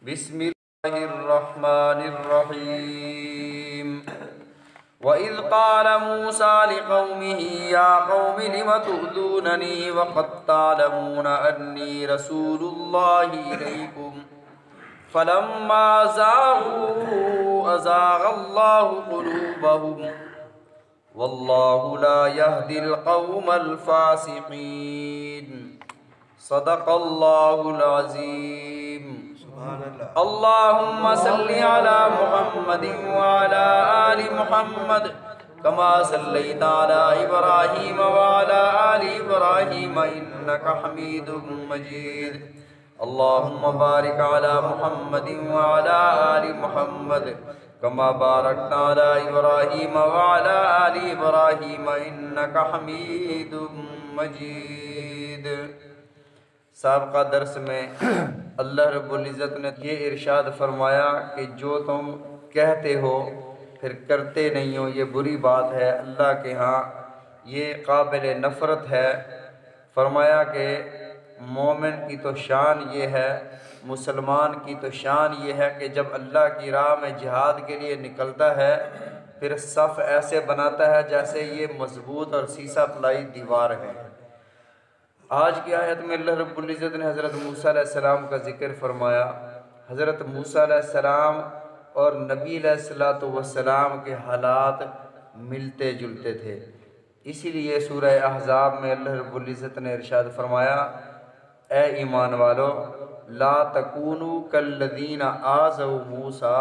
बिस्मिल्लाहिर्रहमानिर्रहीम। वइज़ क़ाल मूसा लिक़ौमिही या क़ौमि लिम तु'ज़ूननी वक़द तअलमून अन्नी रसूलुल्लाहि इलैकुम फलम्मा ज़ाग़ू अज़ाग़ल्लाहु क़ुलूबहुम वल्लाहु ला यहदिल क़ौमल फ़ासिक़ीन। सदक़ल्लाहुल अज़ीम। अल्लाहुम्मा सल्लि अला मुहम्मदिन व अला आलि मुहम्मद कमा सल्लैता अला इब्राहीम व अला आलि इब्राहीम इन्नका हमीदुम मजीद। अल्लाहुम्मा बारिक अला मुहम्मदिन व अला आलि मुहम्मद कमा बारकता अला इब्राहीम व अला आलि इब्राहीम इन्नका हमीदुम मजीद। साबका दर्स में अल्लाह रब्बुल इज़्ज़त ने ये इरशाद फरमाया कि जो तुम कहते हो फिर करते नहीं हो, ये बुरी बात है, अल्लाह के यहाँ ये काबिल नफ़रत है। फरमाया कि मोमिन की तो शान ये है, मुसलमान की तो शान ये है कि जब अल्लाह की राह में जिहाद के लिए निकलता है फिर सफ़ ऐसे बनाता है जैसे ये मजबूत और सीसा पलाई दीवार है। आज की आयत में अल्लाह रब्बुल इज़्ज़त ने हज़रत मूसा अलैहिस्सलाम का ज़िक्र फरमाया। हज़रत मूसा अलैहिस्सलाम और नबी अलैहिस्सलाम के हालात मिलते जुलते थे, इसीलिए सूरह अहज़ाब में अल्लाह रब्बुल इज़्ज़त ने इरशाद फरमाया, ए ईमान वालो ला तकूनू कल्लज़ीना आज़ौ मूसा,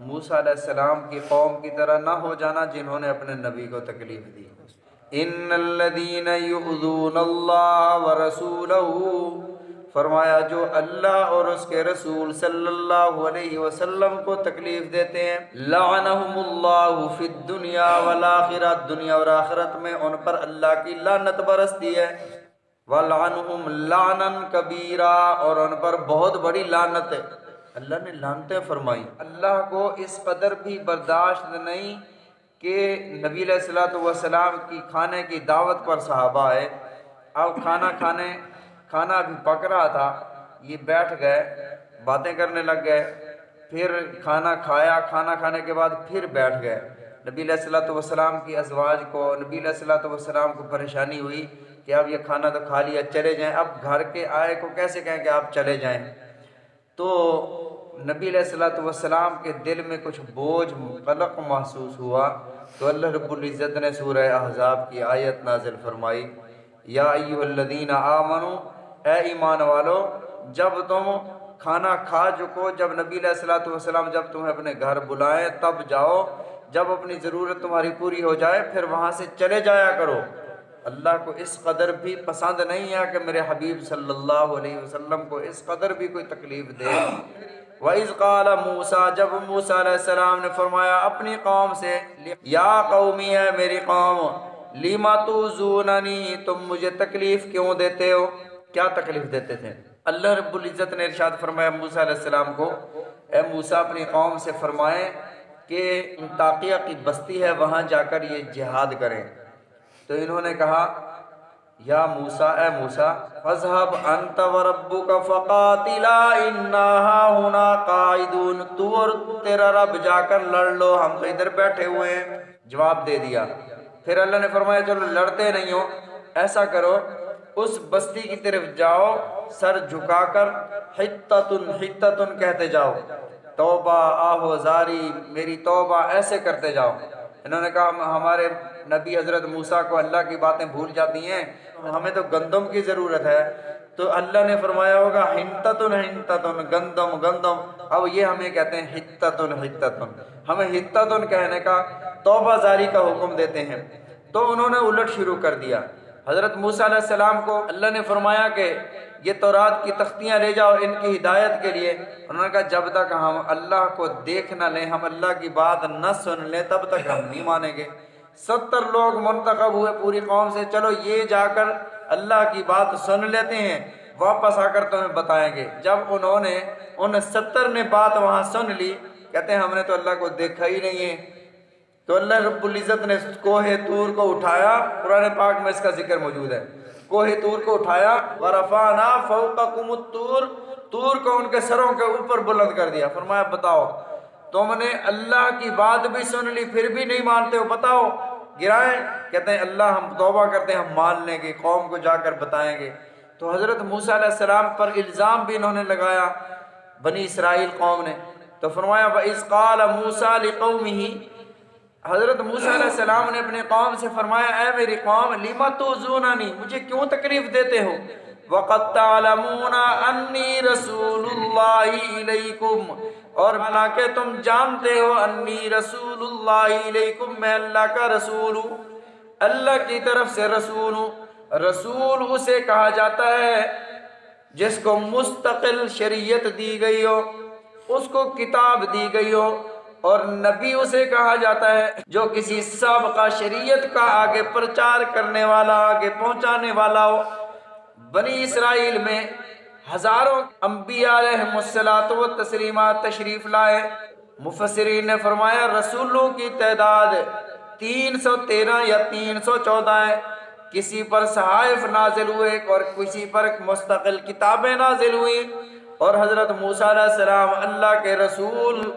मूसा अलैहिस्सलाम की कौम की तरह ना हो जाना जिन्होंने अपने नबी को तकलीफ़ दी। इन्नल्लज़ीना युअज़ूनल्लाह व रसूलहू, फरमाया जो अल्लाह और उसके रसूल सल्लल्लाहु अलैहि वसल्लम को तकलीफ़ देते हैं, लअनहुमुल्लाहु फिद दुनिया वल आखिरत, दुनिया और आखिरत में उन पर अल्लाह की लानत बरसती है। वलअनहुम लानन कबीरा, और उन पर बहुत बड़ी लानत है। अल्लाह ने लानतें फरमाई। अल्लाह को इस कदर भी बर्दाश्त नहीं कि नबी अलैहिस्सलातु वस्सलाम की खाने की दावत पर सहाबा आए। अब खाना अभी पक रहा था, ये बैठ गए, बातें करने लग गए, फिर खाना खाया, खाना खाने के बाद फिर बैठ गए। नबी अलैहिस्सलातु वस्सलाम की अज़वाज को, नबी अलैहिस्सलातु वस्सलाम को परेशानी हुई कि अब ये खाना तो खा लिया, चले जाएं। अब घर के आए को कैसे कहें कि आप चले जाएं। तो नबी अलैहिस्सलातु वस्सलाम के दिल में कुछ बोझ कलक महसूस हुआ। तो अल्लाह रब्बुल इज़्ज़त ने सूरह अहज़ाब की आयत नाज़िल फरमाई, या अय्युहल्लज़ीना आमनू, ए ईमान वालो, जब तुम खाना खा चुको, जब नबी अलैहिस्सलातु वस्सलाम जब तुम्हें अपने घर बुलाएं तब जाओ, जब अपनी ज़रूरत तुम्हारी पूरी हो जाए फिर वहाँ से चले जाया करो। अल्लाह को इस कदर भी पसंद नहीं है कि मेरे हबीब सल्लल्लाहु अलैहि वसल्लम को इस कदर भी कोई तकलीफ़ दे। वइज़ क़ाल मूसा, जब मूसा अलैहिस्सलाम ने फरमाया अपनी कौम से, या कौमी, है मेरी कौम, लिमा तुज़ूननी, तुम मुझे तकलीफ़ क्यों देते हो। क्या तकलीफ़ देते थे। अल्लाह रब्बुल इज़्ज़त ने इरशाद फरमाया मूसा अलैहिस्सलाम को, ए मूसा अपनी कौम से फरमाएं कि ताक़िया की बस्ती है वहाँ जाकर ये जिहाद करें। तो इन्होंने कहा, या मूसा, ए मूसा, फज़हब अंत व रब्बुका फ़क़ातिला इन्ना हाहुना क़ाइदून, तू और तेरा रब जाकर लड़ लो, हम तो इधर बैठे हुए हैं। जवाब दे दिया। फिर अल्लाह ने फरमाया चलो लड़ते नहीं हो, ऐसा करो उस बस्ती की तरफ जाओ, सर झुकाकर हित्ततुन हित्ततुन कहते जाओ, तौबा आहोजारी, मेरी तौबा, ऐसे करते जाओ। इन्होंने कहा हमारे नबी हज़रत मूसा को अल्लाह की बातें भूल जाती हैं, हमें तो गंदम की ज़रूरत है। तो अल्लाह ने फरमाया होगा हित्ततुन हित्ततुन, गंदम गंदम। अब ये हमें कहते हैं हित्ततुन हित्ततुन, हमें हित्ततुन कहने का, तौबा जारी का हुक्म देते हैं। तो उन्होंने उलट शुरू कर दिया। हज़रत मूसा अलैहिस्सलाम को अल्लाह ने फरमाया कि ये तौरात की तख्तियाँ ले जाओ इनकी हिदायत के लिए। उन्होंने कहा जब तक हम अल्लाह को देख न लें, हम अल्लाह की बात न सुन लें, तब तक हम नहीं मानेंगे। 70 लोग मुंतखब हुए पूरी कौम से, चलो ये जाकर अल्लाह की बात सुन लेते हैं, वापस आकर तुम्हें बताएंगे। जब उन्होंने उन 70 ने बात वहाँ सुन ली, कहते हैं हमने तो अल्लाह को देखा ही नहीं है। तो अल्लाह रब्बुल इज़्ज़त ने कोहे तूर को उठाया, कुरान पाक में इसका जिक्र मौजूद है। कोहे तूर को उठाया, वरफ़अना फ़ौक़कुमुत तूर, तूर को उनके सरों के ऊपर बुलंद कर दिया। फरमाया बताओ तुमने अल्लाह की बात भी सुन ली फिर भी नहीं मानते हो, बताओ गिराएं। कहते हैं अल्लाह हम तौबा करते हैं, हम मान लेंगे, कौम को जाकर बताएंगे। तो हज़रत मूसा अलैहिस्सलाम पर इल्ज़ाम भी इन्होंने लगाया बनी इसराइल कौम ने। तो फरमाया वइज़ क़ाल मूसा लिक़ौमिही, हज़रत मूसा अलैहिस्सलाम ने अपने कौम से फरमाया ऐ मेरी कौम लिमा तुज़ूननी, मुझे क्यों तकलीफ देते हो, वक़द तअलमूना अन्नी रसूलुल्लाहि इलैकुम, और हालांकि तुम जानते हो अन्नी रसूलुल्लाहि इलैकुम, मैं अल्लाह का रसूल हूँ, अल्लाह की तरफ से रसूल हूँ। रसूल उसे कहा जाता है जिसको मुस्तकिल शरीयत दी गई हो, उसको किताब दी गई हो, और नबी उसे कहा जाता है जो किसी साबका शरीयत का आगे प्रचार करने वाला, आगे पहुंचाने वाला हो। बनी इसराइल में हजारों अंबिया अलैहिमुस्सलातु व तस्लीमात तशरीफ लाए। मुफस्सिरीन ने फरमाया रसूलों की तादाद 313 या 314 है। किसी पर सहाइफ नाजिल हुए और किसी पर मुस्तकिल किताबें नाजिल हुई। और हजरत मूसा अलैहिस्सलाम अल्लाह के रसूल,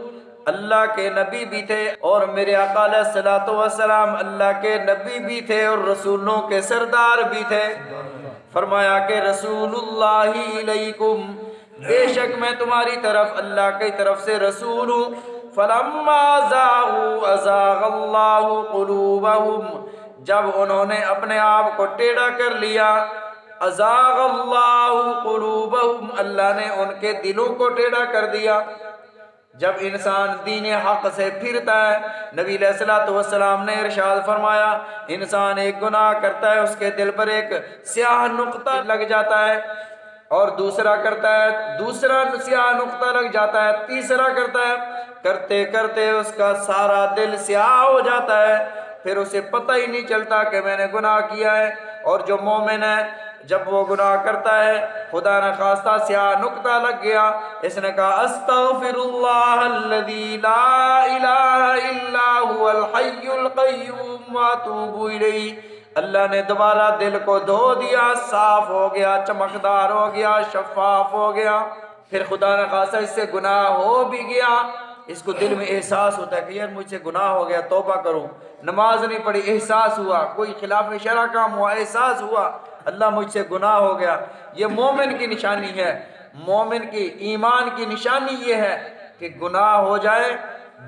अल्लाह के नबी भी थे, और मेरे आका अलैहिस्सलातु वस्सलाम अल्लाह के नबी भी थे और रसूलों के सरदार भी थे। फरमाया कि रसूलुल्लाहि इलैकुम, बेशक मैं तुम्हारी तरफ अल्लाह की तरफ से रसूल हूँ। फलम्मा ज़ागू अज़ागल्लाहु क़ुलूबहुम, जब उन्होंने अपने आप को टेढ़ा कर लिया, अज़ागल्लाहु क़ुलूबहुम, अल्लाह ने उनके दिलों को टेढ़ा कर दिया। जब इंसान दीन हक से फिरता है, नबी अलैहिस्सलातु वस्सलाम ने इरशाद फरमाया इंसान एक गुनाह करता है उसके दिल पर एक स्याह नुक्ता लग जाता है, और दूसरा करता है दूसरा स्याह नुक्ता लग जाता है, तीसरा करता है, करते करते उसका सारा दिल स्याह हो जाता है, फिर उसे पता ही नहीं चलता कि मैंने गुनाह किया है। और जो मोमिन है जब वो गुनाह करता है, खुदा न खास्ता स्याह नुक्ता लग गया, इसने कहा अस्तगफिरुल्लाहल्लज़ी ला इलाहा इल्ला हुवल हय्युल क़य्यूम व अतूबु इलैहि, अल्लाह ने दोबारा दिल को धो दिया, साफ हो गया, चमकदार हो गया, शफाफ हो गया। फिर खुदा न खास्ता इससे गुनाह हो भी गया, इसको दिल में एहसास होता है कि यार मुझसे गुनाह हो गया, तौबा करूं, नमाज नहीं पढ़ी, एहसास हुआ, कोई खिलाफ शरा काम हुआ, एहसास हुआ अल्लाह मुझसे गुनाह हो गया। ये मोमिन की निशानी है, मोमिन की ईमान की निशानी ये है कि गुनाह हो जाए,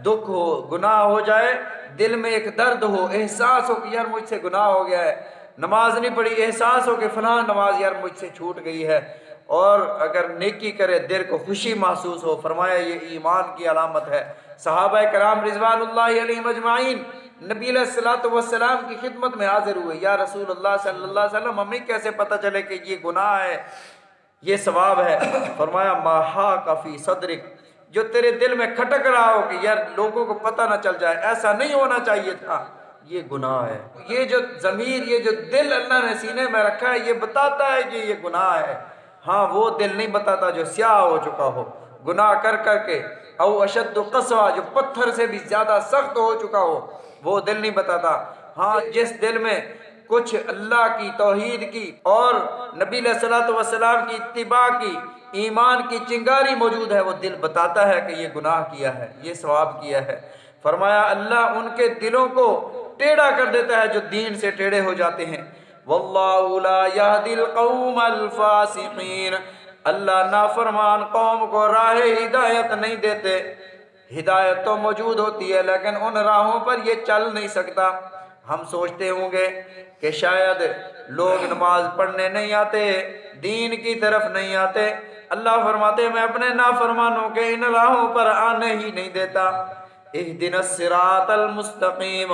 दुख हो, गुनाह हो जाए, दिल में एक दर्द हो, एहसास हो कि यार मुझसे गुनाह हो गया है, नमाज नहीं पढ़ी, एहसास हो कि फलां नमाज यार मुझसे छूट गई है, और अगर नेकी करे दिल को खुशी महसूस हो। फरमाया ये ईमान की अलामत है। सहाबा कराम रिज़वानुल्लाहि अलैहिम अजमाइन नबी अलैहिस्सलातु वस्सलाम की खिदमत में हाजिर हुए, या रसूलुल्लाह सल्लल्लाहु अलैहि वसल्लम हमें कैसे पता चले कि ये गुनाह है, ये सवाब है। फरमाया माहा काफी सदरिक, जो तेरे दिल में खटक रहा हो कि यार लोगों को पता ना चल जाए, ऐसा नहीं होना चाहिए था, ये गुनाह है। ये जो ज़मीर, ये जो दिल अल्लाह ने सीने में रखा है, ये बताता है कि ये गुनाह है। हाँ, वो दिल नहीं बताता जो स्याह हो चुका हो गुनाह कर करके, औ अशद्दु क़स्वा, जो पत्थर से भी ज्यादा सख्त हो चुका हो, वो दिल नहीं बताता। हाँ, जिस दिल में कुछ अल्लाह की तौहीद की और नबी अलैहिस्सलातु वस्सलाम की इत्तिबा की, ईमान की चिंगारी मौजूद है, वो दिल बताता है कि ये गुनाह किया है, ये सवाब किया है। फरमाया अल्लाह उनके दिलों को टेढ़ा कर देता है जो दीन से टेढ़े हो जाते हैं। वल्लाहु ला यहदिल कौमल फासिकीन, अल्लाह नाफरमान कौम को राह हिदायत नहीं देते। हिदायत तो मौजूद होती है लेकिन उन राहों पर ये चल नहीं सकता। हम सोचते होंगे कि शायद लोग नमाज पढ़ने नहीं आते, दीन की तरफ नहीं आते, अल्लाह फरमाते मैं अपने नाफरमानों के इन राहों पर आने ही नहीं देता। इहदिनस सिरातल मुस्तकीम,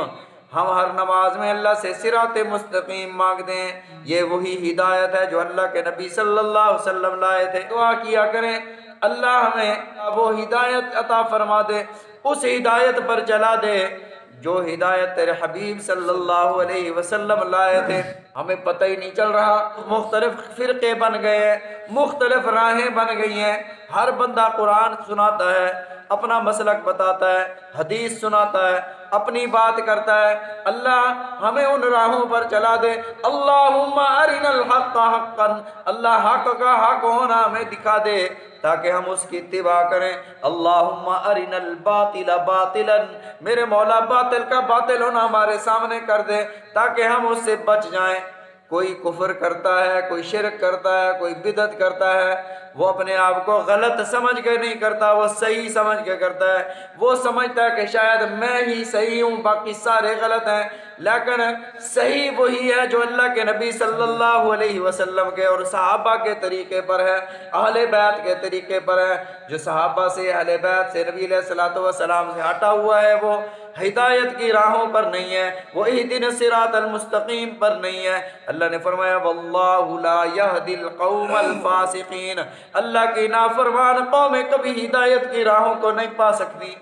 हम हर नमाज में अल्लाह से सिरात मुस्तकीम मांगते हैं। ये वही हिदायत है जो अल्लाह के नबी सल्लल्लाहु अलैहि वसल्लम लाए थे। दुआ किया करें अल्लाह हमें वो हिदायत अता फरमा दे, उस हिदायत पर चला दे जो हिदायत तेरे हबीब सल्लल्लाहु अलैहि वसल्लम लाए थे। हमें पता ही नहीं चल रहा, मुख्तलिफ फिरके बन गए, मुख्तलिफ राहें बन गई हैं। हर बंदा कुरान सुनाता है, अपना मसलक बताता है, हदीस सुनाता है, अपनी बात करता है। अल्लाह हमें उन राहों पर चला दे। अल्लाहुम्मा अरिनल हक्का हक्कन, अल्लाह हक का हक होना हमें दिखा दे ताकि हम उसकी इत्तिबा करें। अल्लाहुम्मा अरिनल बातिला बातिलन, मेरे मौला बातिल का बातिल होना हमारे सामने कर दे ताकि हम उससे बच जाएं। कोई कुफर करता है, कोई शिरक करता है, कोई बिदत करता है, वो अपने आप को गलत समझ के नहीं करता, वो सही समझ के करता है। वो समझता है कि शायद मैं ही सही हूँ, बाकी सारे गलत हैं। लेकिन सही वही है जो अल्लाह के नबी सल्लल्लाहु अलैहि वसल्लम के और सहाबा के तरीके पर है, अहले बैत के तरीके पर है। जो सहाबा से, अहले बैत से, नबी अलैहिस्सलातु वस्सलाम से हटा हुआ है वो हिदायत की राहों पर नहीं है, वो इहदिन सिरातल मुस्तकीम पर नहीं है। अल्लाह ने फरमाया वल्लाहु ला यहदिल कौमल फासिकीन, अल्लाह की नाफरमान कौमें कभी हिदायत की राहों को नहीं पा सकती।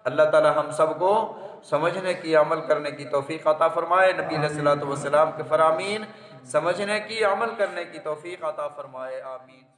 अल्लाह ताला हम सबको समझने की, अमल करने की तौफीक अता फरमाए। नबी अलैहिस्सलातु वस्सलाम के फरामीन समझने की, अमल करने की तौफीक अता फरमाए। आमीन।